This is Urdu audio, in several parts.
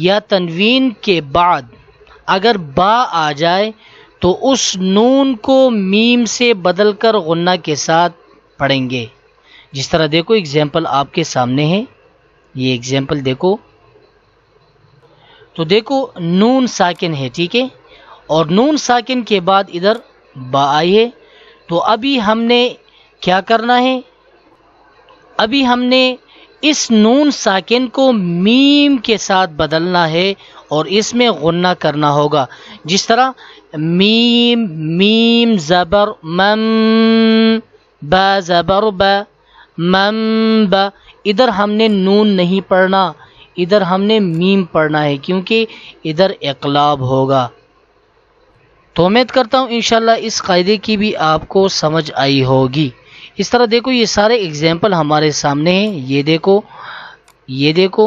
یا تنوین کے بعد اگر با آ جائے تو اس نون کو میم سے بدل کر غنہ کے ساتھ پڑھیں گے. جس طرح دیکھو ایگزامپل آپ کے سامنے ہے، یہ ایگزامپل دیکھو. تو دیکھو نون ساکن ہے، ٹھیک ہے، اور نون ساکن کے بعد ادھر با آئی ہے. تو ابھی ہم نے کیا کرنا ہے؟ ابھی ہم نے اس نون ساکن کو میم کے ساتھ بدلنا ہے اور اس میں غنہ کرنا ہوگا. جس طرح میم میم زبر مم، با زبر با مم با. ادھر ہم نے نون نہیں پڑھنا، ادھر ہم نے میم پڑھنا ہے کیونکہ ادھر اقلاب ہوگا. تو امید کرتا ہوں انشاءاللہ اس قاعدے کی بھی آپ کو سمجھ آئی ہوگی. اس طرح دیکھو یہ سارے اگزامپل ہمارے سامنے ہیں، یہ دیکھو یہ دیکھو.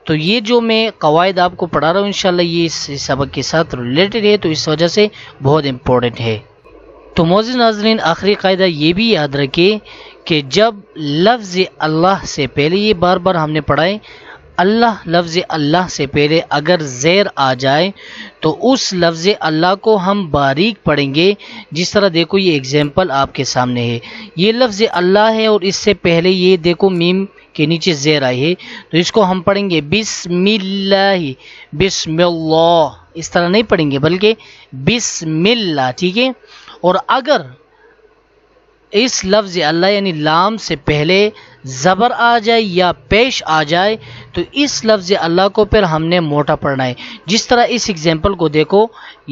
تو یہ جو میں قواعد آپ کو پڑھا رہا ہوں انشاءاللہ یہ اس سبق کے ساتھ ریلیٹڈ ہے، تو اس وجہ سے بہت امپورٹنٹ ہے. تو معزز ناظرین آخری قاعدہ یہ بھی یاد رکھے کہ جب لفظ اللہ سے پہلے، یہ بار بار ہم نے پڑھا ہے، اللہ لفظ اللہ سے پہلے اگر زیر آ جائے تو اس لفظ اللہ کو ہم باریک پڑھیں گے. جس طرح دیکھو یہ اگزامپل آپ کے سامنے ہے، یہ لفظ اللہ ہے اور اس سے پہلے یہ دیکھو میم کے نیچے زیر آئی ہے، تو اس کو ہم پڑھیں گے بسم اللہ، بسم اللہ. اس طرح نہیں پڑھیں گے بلکہ بسم اللہ، ٹھیک ہے. اور اگر اس لفظ اللہ یعنی لام سے پہلے زبر آ جائے یا پیش آ جائے تو اس لفظ اللہ کو پھر ہم نے موٹا پڑھنا ہے. جس طرح اس ایگزامپل کو دیکھو،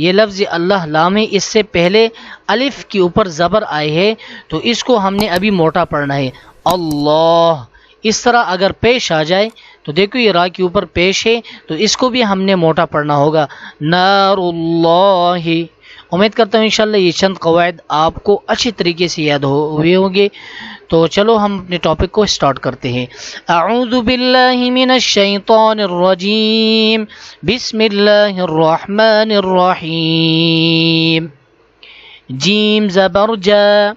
یہ لفظ اللہ لام ہے، اس سے پہلے الف کے اوپر زبر آئے ہے تو اس کو ہم نے ابھی موٹا پڑھنا ہے، اللہ. اس طرح اگر پیش آ جائے تو دیکھو یہ را کے اوپر پیش ہے تو اس کو بھی ہم نے موٹا پڑھنا ہوگا، نار اللہ. امید کرتا ہوں انشاءاللہ یہ چند قواعد آپ کو اچھی طریقے سے یاد ہوئے ہوں گے. تو چلو ہم اپنے ٹاپک کو سٹارٹ کرتے ہیں. اعوذ باللہ من الشیطان الرجیم، بسم اللہ الرحمن الرحیم. جیم زبر جا،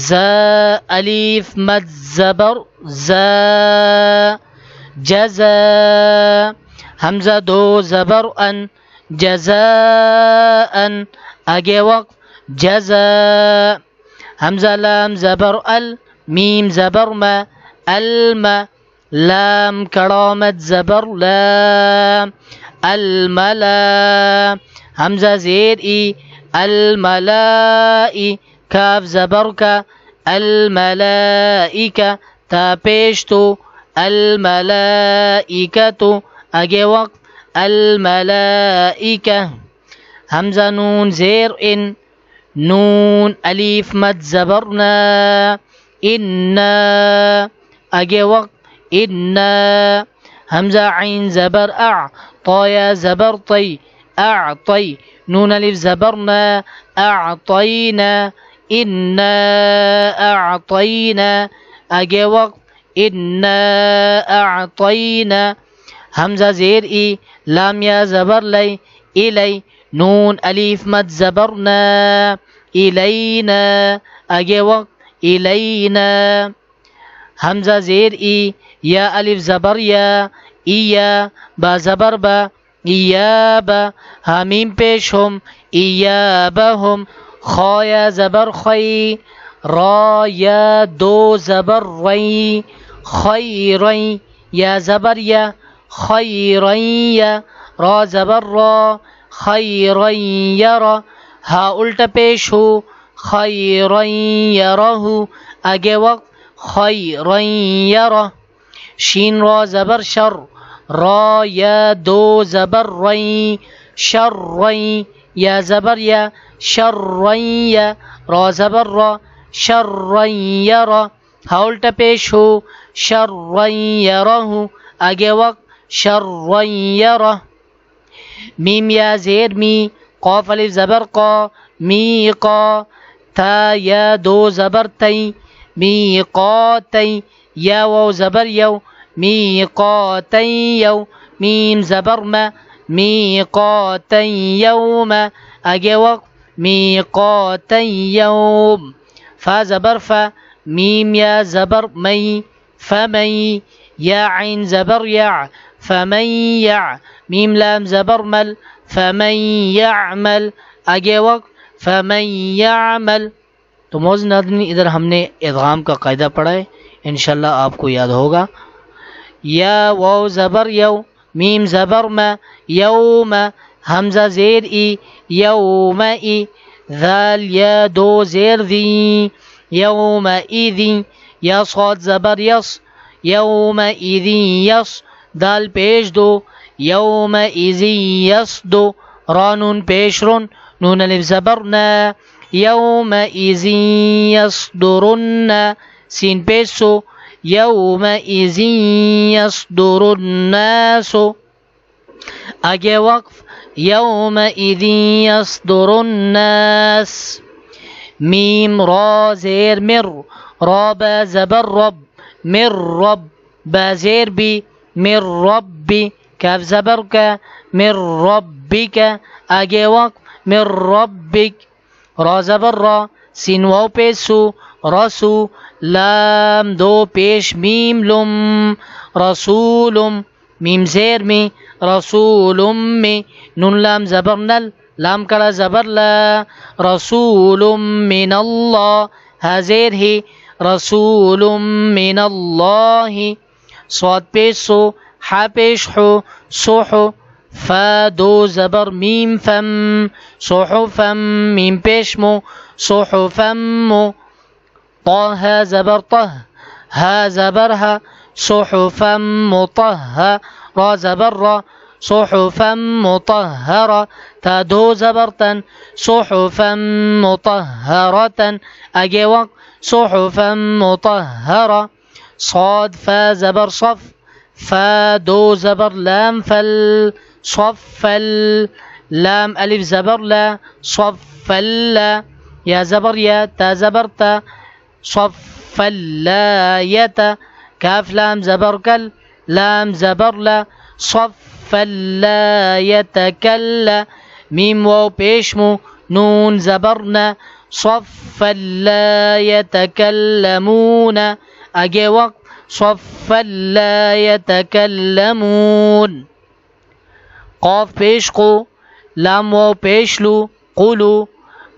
زا الف مد زبر زا، جزا. حمزہ دو زبر ان، جزاء. آگے وقف جزا. حمزہ لام زبر ال، میم زبر ما، الما. لام کڑا مد زبر لا، الملا. حمزہ زیر ای، الملائی. کاف زبر کا، الملائکہ. تا پیش تو، الملائکہ. آگے وقف الملائکہ. حمزہ نون زیر ان، نون الف مد زبرنا، انا. آگے وقت انا. حمزہ عین زبر اع، طایا زبر طی، اعطی. نون الف زبرنا، اعطینا، انا اعطینا. آگے وقت انا اعطینا. حمزہ زیر ای، لام یا زبر لی، الی. نون الف مد زبرنا، الینا. آگے وقت الینا. حمزہ زیر ای، یا الف زبر یا، ایا. با زبر با، ایابا. حامیم پیش ہم، ایابہم. خایا زبر خی، را یا دو زبر ری، خیرین. یا زبر یا، خیرین. را زبر را، خیرین یرا. ہا الٹا پیش ہو، خیرین یرہو. آگے وقت خیرین یرہ. شین را زبر شر، را یا دو زبر رین، شرین. یا زبر یا، شرین یا. را زبر را، شرین یرہ. ہا الٹا پیش ہو، شرین یرہو. آگے وقت شرین یرہ. میم یا زیر می، قاف الف زبر قا، می قا. تا یا دو زبر تی، می قا تی. یا واو زبر یو، می قا تی یو. میم زبر ما، می قا تی یوم. آگے وقت می قا تی یوم. فا زبر فا، میم یا زبر می، فمی. یا عین زبر یا، فمن يع میم لام زبر مل فمن يعمل آگے وقف فمن يعمل. تو موزن ناظرین ادھر ہم نے ادغام کا قاعدہ پڑھا ہے، انشاءاللہ آپ کو یاد ہوگا. یا واو زبر یو میم زبر ما یوم حمزہ زیر ای یوم ای ذال یا دو زیر ذی یوم ایذی یا صاد زبر یس یوم ایذی یس دال پیش دو یوم ایذی یس دو را نون پیش رن نون الف زبر نا یوم ایذی یصدرن سین پیش سو یوم ایذی یصدر الناس آگے وقف یوم ایذی یصدر الناس. میم را زیر مر را با زبر رب مر رب با زیر بی مر ربی کاف زبر کا مر ربک آگے وقف مر ربک. را زبر را سین واو پیش سو رسو لام دو پیش میم لم رسولم میم زیر میں رسولم میں نون لام زبر نل لام کڑا زبر لا رسول من اللہ ہا زیر ہی رسول من اللہ. صاد پیش سو حا پیش حو صحو فا دو زبر میم فم صحفم میم پیش مو صحفم مو. طه زبر طه ها زبر ها صحفا مطهرة را زبر را صحفا مطهرة تا دو زبر تن صحفا مطهرة اگے وقت صحفا مطهرة. صاد فا زبر صف فا دو زبر لام فل صفل لام الف زبر لا صفل یا زبر یا تا زبر تا صفلاية كاف لام زبر كل لام زبر لا صفلاية كلا ميم واو بيشمو نون زبرنا صفلا يتكلمون اگے وقت صفلا يتكلمون. قاف پیش قو لام واو پیش لو قلو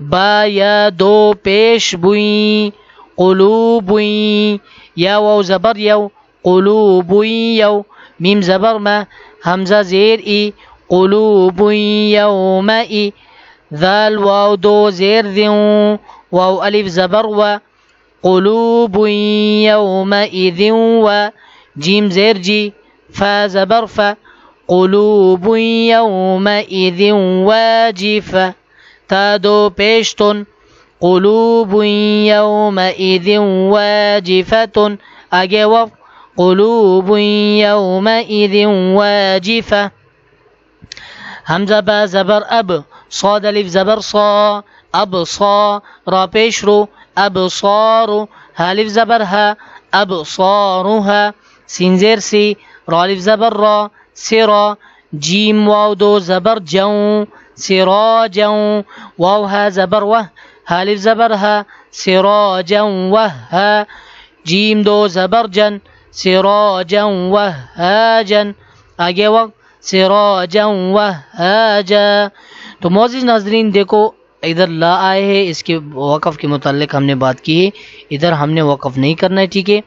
با یا دو پیش بوئی قلوبوی یا واو زبر یو قلوبوی یو میم زبر ما حمزہ زیر ای قلوبوی یومئی ذال واو دو زیر ذیوں واو الف زبر و قلوبوی یومئذ و جیم زیر جی فا زبر فا قلوبوی یومئذ واجفة تا دو پیشتن قلوب يومئذ واجفة اگے وقت قلوب يومئذ واجفة. حمزہ با زبر اب صاد الف زبر صا اب صا را پیش رو ابصار ها الف زبر ها ابصارها سین زیر سی را الف زبر را سرا جیم واو دو زبر جو سراجا واو ها زبر وه ها الف زبر ها سراجا وها جیم دو زبر جن سراجا وهاجا آگے وقت سراجا وهاجا. تو معزز ناظرین دیکھو ادھر لا آئے ہے، اس کے وقف کے متعلق ہم نے بات کی ہے، ادھر ہم نے وقف نہیں کرنا ہے، ٹھیک ہے.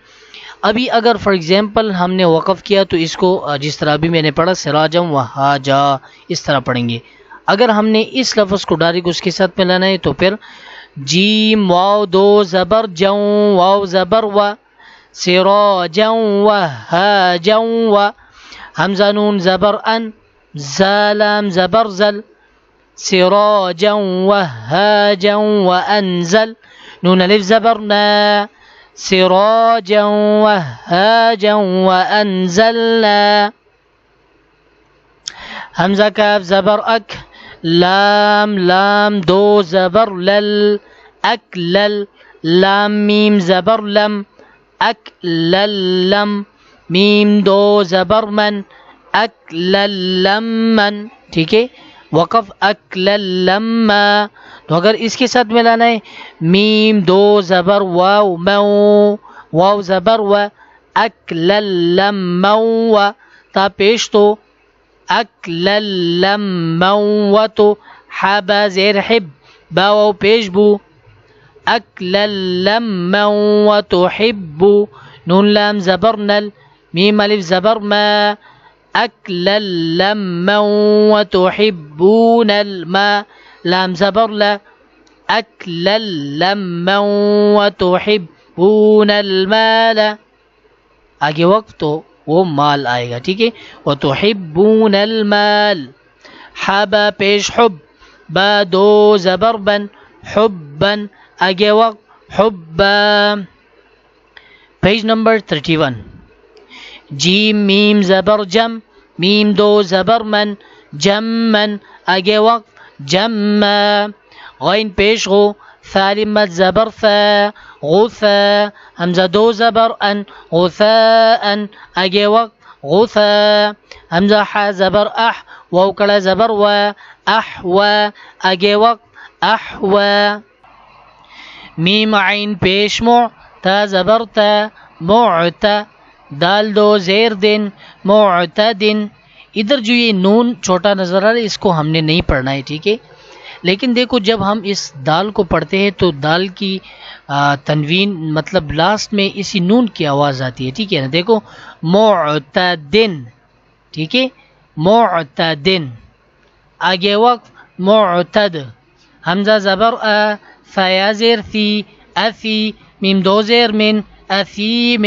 ابھی اگر فار ایگزامپل ہم نے وقف کیا تو اس کو جس طرح ابھی میں نے پڑھا سراجا وهاجا اس طرح پڑھیں گے. اگر ہم نے اس لفظ کو ڈائریکٹ اس کے ساتھ ملانا ہے تو پھر جیم واو دو زبر جو واو زبر و سراجا وهاجا و حمزہ نون زبر ان زالام زبر زل سراجا وهاجا وانزل نون الف زبر نا سراجا وهاجا وانزلنا. حمزہ کاف زبر اک لام لام دو زبر لل اکلل لام میم زبر لم اکللم میم دو زبر من اکللمن، ٹھیک ہے. وقف اکللما. تو اگر اس کے ساتھ ملانا ہے میم دو زبر واو مو واو زبر و اکللمو تا پیش تو اکلا لما وتو حب زیر حب با واو پیش بو اکلا لما وتحب نون لام زبر نل میم الف زبر ما اکلا لما وتحبون الماء لام زبر لا اکلا لما وتحبون المال آگے وقت تو وہ مال آئے گا ٹھیک ہے وتحبون المال حبا پیش حب با دو زبر بن حبا آگے وقت حبا پیج نمبر 31 جیم میم زبر جم میم دو زبر من جمن آگے وقت جمع غین پیش غو ثالم مد زبر ثا غثا حمزہ دو زبر ان غثاء آگے وقت غثا حمزہ حا زبر اح واو کڑا زبر و احوا آگے وقت احوا میم عین پیش مع تا زبر تا معتا دال دو زیر دن معتدن ادھر جو یہ نون چھوٹا نظر آ رہا ہے اس کو ہم نے نہیں پڑھنا ہے ٹھیک ہے لیکن دیکھو جب ہم اس دال کو پڑھتے ہیں تو دال کی تنوین مطلب لاسٹ میں اسی نون کی آواز آتی ہے ٹھیک ہے نا دیکھو معتدن ٹھیک ہے معتدن آگے وقت معتد حمزہ زبر فیا زیر ثی اثی میم دو زیر من اثیم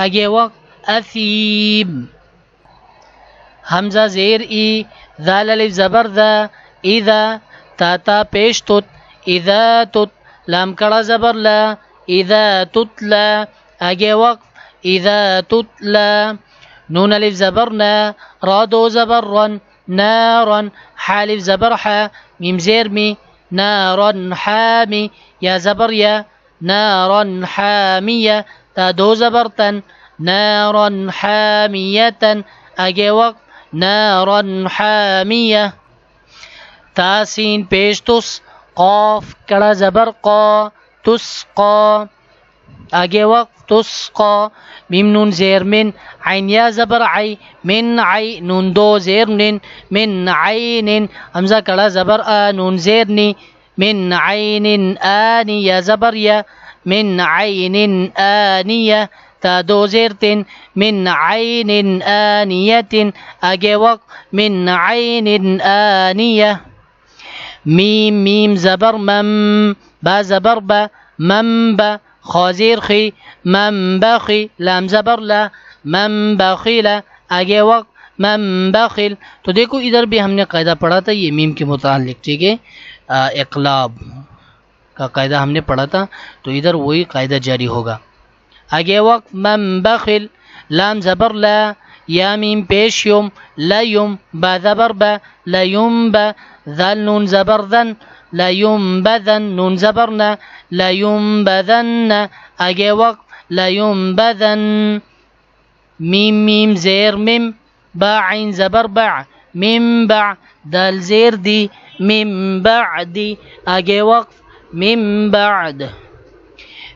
آگے وقت اثیم حمزہ زیر ای ذال الف زبر ذا اذا تا پیش تت اذا تت لام کڑا زبر لا اذا تتلا آگے وقت اذا تتلا نون الف زبر نا را دو زبر رن نارن حالف زبر حا میم زیر می نارن حامی یا زبر یا نارن حامیہ تا دو زبر تن نارن حامیتن آگے وقت نارن حامیہ تاسین پیش تس قاف کڑا زبر قا تسقا آگے وقت تسقا میم نون زیر من عین یا زبر عی من عی نون دو زیر من عین حمزہ کڑا زبر آ نون زیر نی من عین آنی یا زبر یا من عین آنیہ تا دو زیر تن من عین آنیت آگے وقت من عین آنیہ میم میم زبر مم با زبر با مم با خازیر خی مم بخی لام زبر لا مم بخیلا آگے وقت مم بخل تو دیکھو ادھر بھی ہم نے قاعدہ پڑھا تھا یہ میم کے متعلق ٹھیک ہے اقلاب کا قاعدہ ہم نے پڑھا تھا تو ادھر وہی قاعدہ جاری ہوگا آگے وقت مم بخل لام زبر لا یا میم پیش یم لیم با زبر با لیم با ذال نون زبر ذن لیم بذن نون زبرنا لیم بذن آگے وقت لیم بذن میم میم زیر مم با عین زبر باع مم باع دال زیر دی مم بعدی آگے وقت مم بعد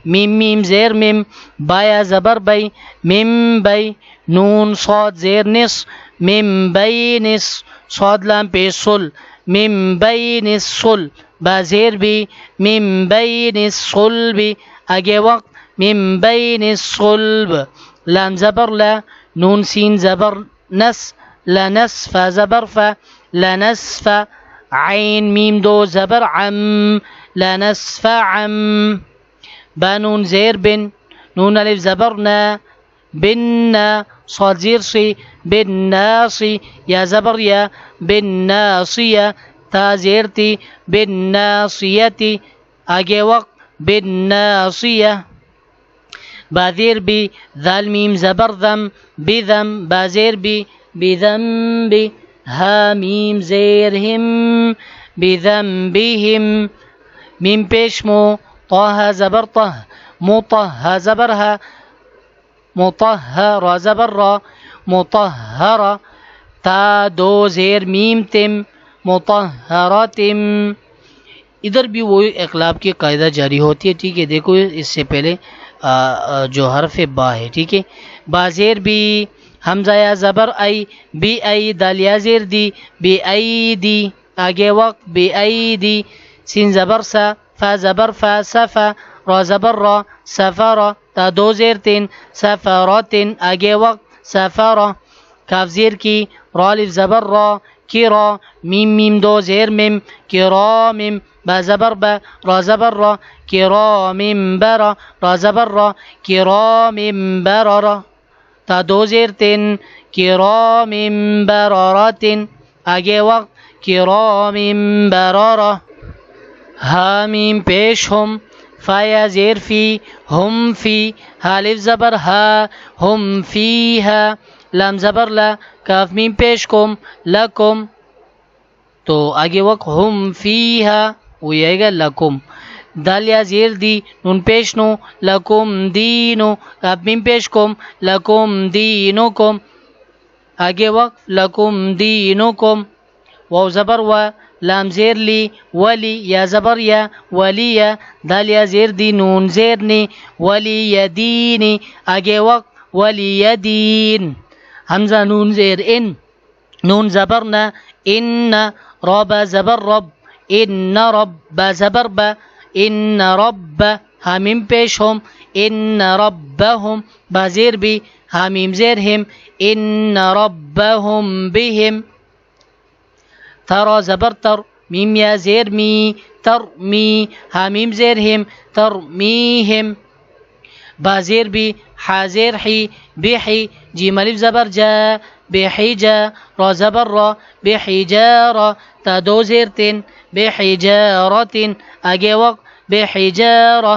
میم میم زیر مم بایا زبر بی مم بی نون صاد زیر نص مم بی نص صاد لام پیش صل مم بین الصل با زیر بھی مم بین الصلب آگے وقت مم بین الصلب لام زبر لا نون سین زبر نس لنصف زبر فا لنصف عین میم دو زبر عم لنصف عم با نون زیر بن نون الف زبر نا بن صاد زیر سی بالناصی یا زبر یا بالناصیہ تا زیر تی بالناصیتی آگے وقت بالناصیہ با زیر بھی ذال میم زبر ذم بذم با زیر بھی بذنب ہا میم زیر ہم بذنبہم میم پیش مو طہ زبر طہ مطہ زبر ہا مطہر زبر را مطہر تا دو زیر میم تم مطہرتم ادھر بھی وہی اقلاب کی قاعدہ جاری ہوتی ہے ٹھیک ہے دیکھو اس سے پہلے جو حرف با ہے ٹھیک ہے با زیر بھی حمزہ یا زبر ای بی ای دال یا زیر دی بی ای دی آگے وقت بی ای دی سین زبر سا فا زبر فا سفا را زبر را سفارا تا دو زیر تین سفاراتن آگے وقت سفارا کاف زیر کی را الف زبر را کی را میم میم دو زیر میم کرامم با زبر با را زبر را کرامم برا را زبر را کرامم برارا تا دو زیر تین کرامم براراتن آگے وقت کرامم برارا حامیم پیش ہم فایا زیر فی ہم فی حالف زبر ہا ہم فی ہا لام زبر لا کاف میم پیش کم لکم تو آگے وقت ہم فی ہا وہی آئے گا لکم دال یا زیر دی نون پیش نو لکم دینو کاف میم پیش کم لکم دینکم آگے وقت لکم دینکم واو زبر و لام زیر لی ولی یا زبر یا ولی یا دال یا زیر دی نون زیر نی ولی یدینی آگے وقت ولی یدین حمزہ نون زیر ان نون زبر نا ان رب زبر رب ان رب با زبر با ان رب حامیم پیش ہم ان ربهم با زیر بھی حامیم زیر ہم ان ربهم بهم ترا زبر تر میم یا زیر می تر می حامیم زیر ہم ترمیہم با زیر بھی حازیر حی بحی جیم الف زبر جا بحجا را زبر را بحجارا تا دو زیر تین بحجارتن آگے وقت بحجارہ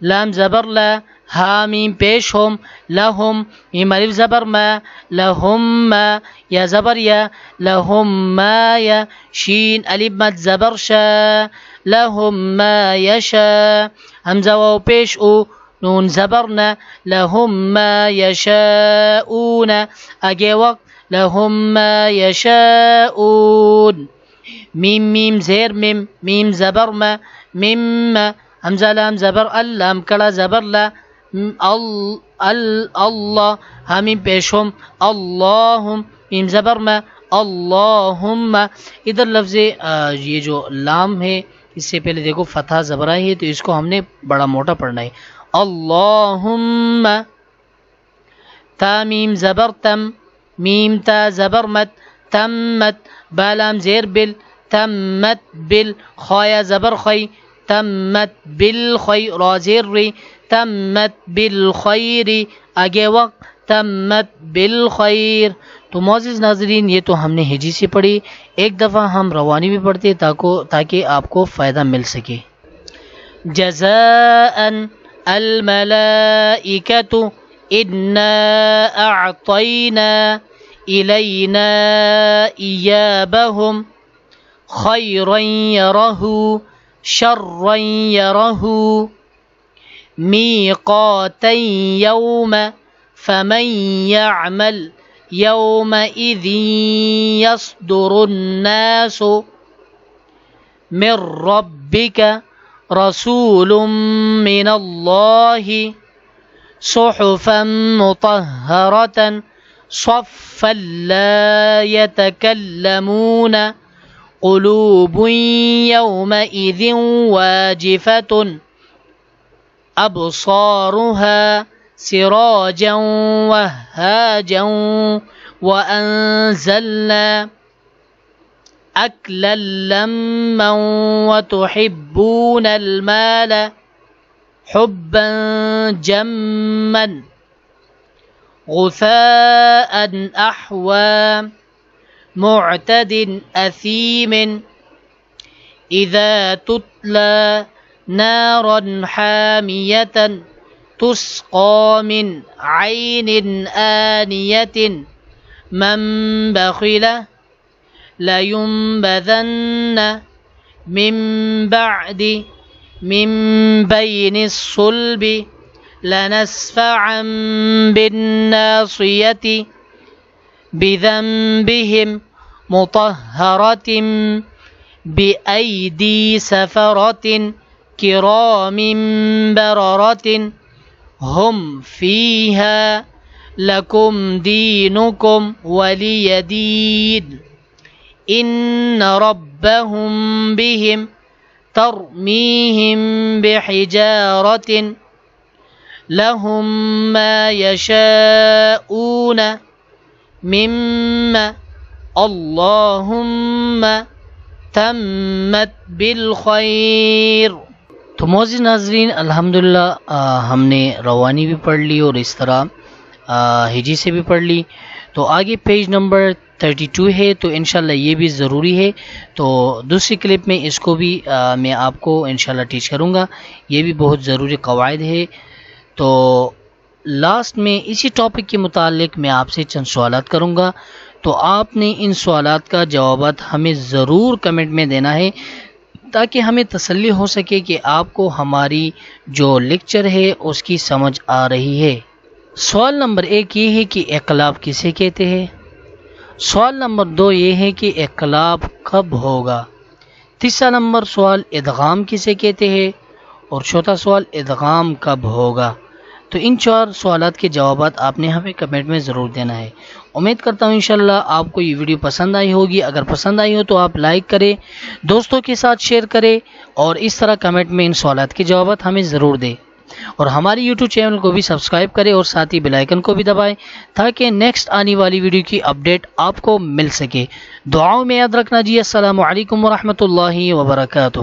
لام زبر لا حامیم پیش ہم لہم میم الف زبر ما لہم ما یا زبر یا لہم ما یا شین الف مد زبر شا لہم ما یشا حمزہ واو پیش او نون زبرنا لہم ما یشاؤون آگے وقت لہم ما یشاؤون میم میم زیر میم میم زبر ما مم حمزہ لام زبر اللام کڑا زبر لا اللہ حامیم پیشم اللہم میم زبر ما اللہم ادھر لفظ یہ جو لام ہے اس سے پہلے دیکھو فتح زبرہ ہے تو اس کو ہم نے بڑا موٹا پڑھنا ہے اللہم تا میم زبر تم میم تا زبر مت تمت بالام زیر بل تمت بل خایا زبر خی تمت بالخی را زیر ری تمت بالخیر آگے وقت تمت بالخیر. تو معزز ناظرین یہ تو ہم نے ہجی سے پڑھی، ایک دفعہ ہم روانی بھی پڑھتے تاکہ آپ کو فائدہ مل سکے. جزاء الملائکۃ انا اعطینا الینا ایابہم خیرا یرہ شرا یرہ میقاتا یوم فمن یعمل یومئذ یصدر الناس من ربک رسول من اللہ صحفا مطہرة صفا لا يتكلمون قلوب يومئذ واجفة أبصارها سراجا وهاجا وأنزلنا أكلا لما وتحبون المال حبا جما غثاء أحوى معتد أثيم إذا تتلى نارا حامية تسقى من عين آنية من بخل لينبذن من بين الصلب لنسفعا بالناصية بذنبهم مطهرة بأيدي سفرة كرام بررة هم فيها لکم دینکم ولی دین ان ربهم بهم ترمیہم بحجارۃ لهم ما يشاءون مما اللهم تمت بالخیر۔ تو معزز ناظرین، الحمدللہ ہم نے روانی بھی پڑھ لی اور اس طرح ہجی سے بھی پڑھ لی۔ تو آگے پیج نمبر 32 ہے، تو انشاءاللہ یہ بھی ضروری ہے، تو دوسری کلپ میں اس کو بھی میں آپ کو انشاءاللہ ٹیچ کروں گا، یہ بھی بہت ضروری قواعد ہے۔ تو لاسٹ میں اسی ٹاپک کے متعلق میں آپ سے چند سوالات کروں گا، تو آپ نے ان سوالات کا جوابات ہمیں ضرور کمنٹ میں دینا ہے تاکہ ہمیں تسلی ہو سکے کہ آپ کو ہماری جو لیکچر ہے اس کی سمجھ آ رہی ہے۔ سوال نمبر 1 یہ ہے کہ اقلاب کسے کہتے ہیں؟ سوال نمبر 2 یہ ہے کہ اقلاب کب ہوگا؟ تیسرا نمبر سوال ادغام کسے کہتے ہیں؟ اور چوتھا سوال ادغام کب ہوگا؟ تو ان 4 سوالات کے جوابات آپ نے ہمیں کمنٹ میں ضرور دینا ہے۔ امید کرتا ہوں انشاءاللہ آپ کو یہ ویڈیو پسند آئی ہوگی۔ اگر پسند آئی ہو تو آپ لائک کریں، دوستوں کے ساتھ شیئر کریں، اور اس طرح کمنٹ میں ان سوالات کے جوابات ہمیں ضرور دیں، اور ہماری یوٹیوب چینل کو بھی سبسکرائب کریں اور ساتھ ہی بیل آئیکن کو بھی دبائیں تاکہ نیکسٹ آنے والی ویڈیو کی اپڈیٹ آپ کو مل سکے۔ دعاؤں میں یاد رکھنا جی۔ السلام علیکم ورحمۃ اللہ وبرکاتہ۔